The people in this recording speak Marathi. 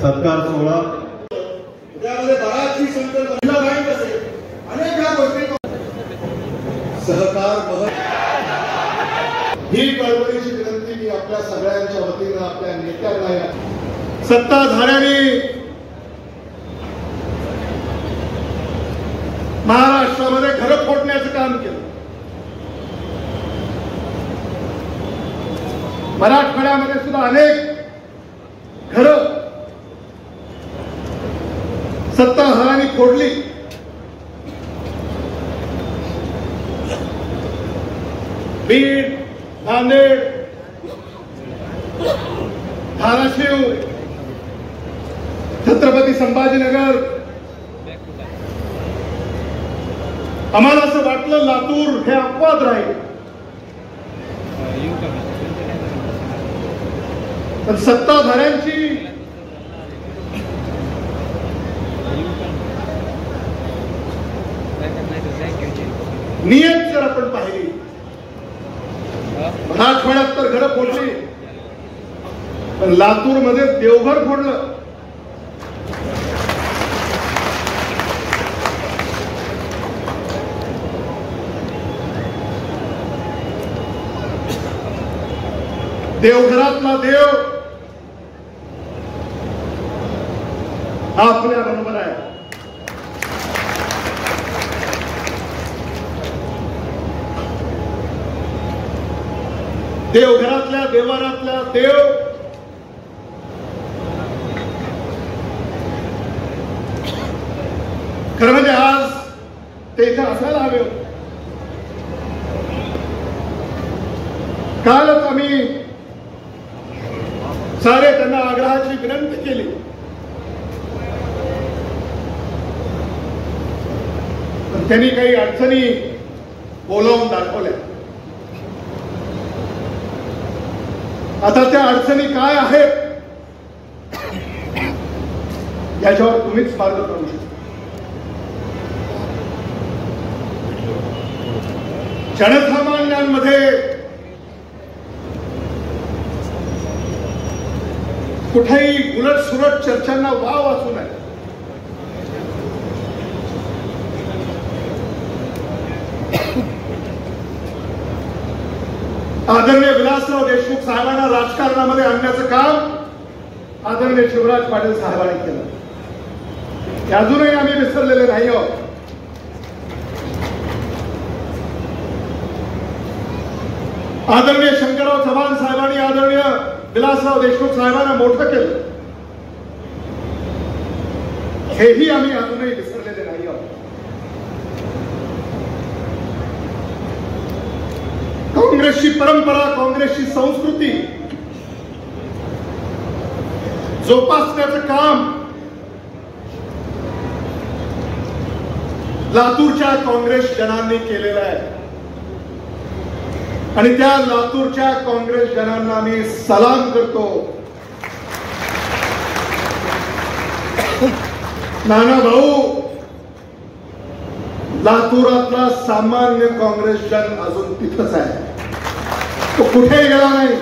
सत्कार सोहळा त्यामध्ये बराचशी संकल्पना बँक असेल अनेक ह्या गोष्टी सहकार ही कळकळीची विनंती मी आपल्या सगळ्यांच्या वतीनं आपल्या नेत्यांना सत्ताधाऱ्यांनी महाराष्ट्रामध्ये घरं फोडण्याचं काम केलं। मराठवाड्यामध्ये सुद्धा अनेक घरं सत्ताधाऱ्यांनी फोडली। बीड, नांदेड, धाराशिव, छत्रपती संभाजीनगर, आम्हाला असं वाटलं लातूर हे अपवाद राहील, पण सत्ताधाऱ्यांची नियत जर आपण पाहिली, मराठवाड्यात तर घरं फोडली, पण लातूरमध्ये देवघर फोडलं। देवघरातला देव आपल्या बरोबर आहे। देवघरातल्या देवारातला देव खरं म्हणजे आज ते इथे असायला हवे होते। कालच आम्ही सारे त्यांना आग्रहाची विनंती केली, पण त्यांनी काही अडचणी बोलावून दाखवल्या। आता त्या अडचणी काय आहेत याच्यावर तुम्हीच मार्ग करू शकता। जनसामान्यांमध्ये कुठेही उलटसुलट चर्चांना वाव असू नये। आदरणीय विलासराव देशमुख साहेबांना राजकारणामध्ये आणण्याचं काम आदरणीय शिवराज पाटील साहेबांनी केलं। अजूनही आम्ही विसरलेले नाही आहोत। आदरणीय शंकरराव चव्हाण साहेबांनी आदरणीय विलासराव देशमुख साहेबांना मोठं केलं, हेही आम्ही अजूनही विसरलेले नाही आहोत। काँग्रेसची परंपरा, काँग्रेसची संस्कृती जोपासण्याचं काम लातूरच्या काँग्रेस जनांनी केलेलं आहे आणि त्या लातूरच्या काँग्रेस जनांना मी सलाम करतो। नाना भाऊ, लातूरातला सामान्य काँग्रेस जन अजून तिथंच आहे, तो कुठेही गेला नाही।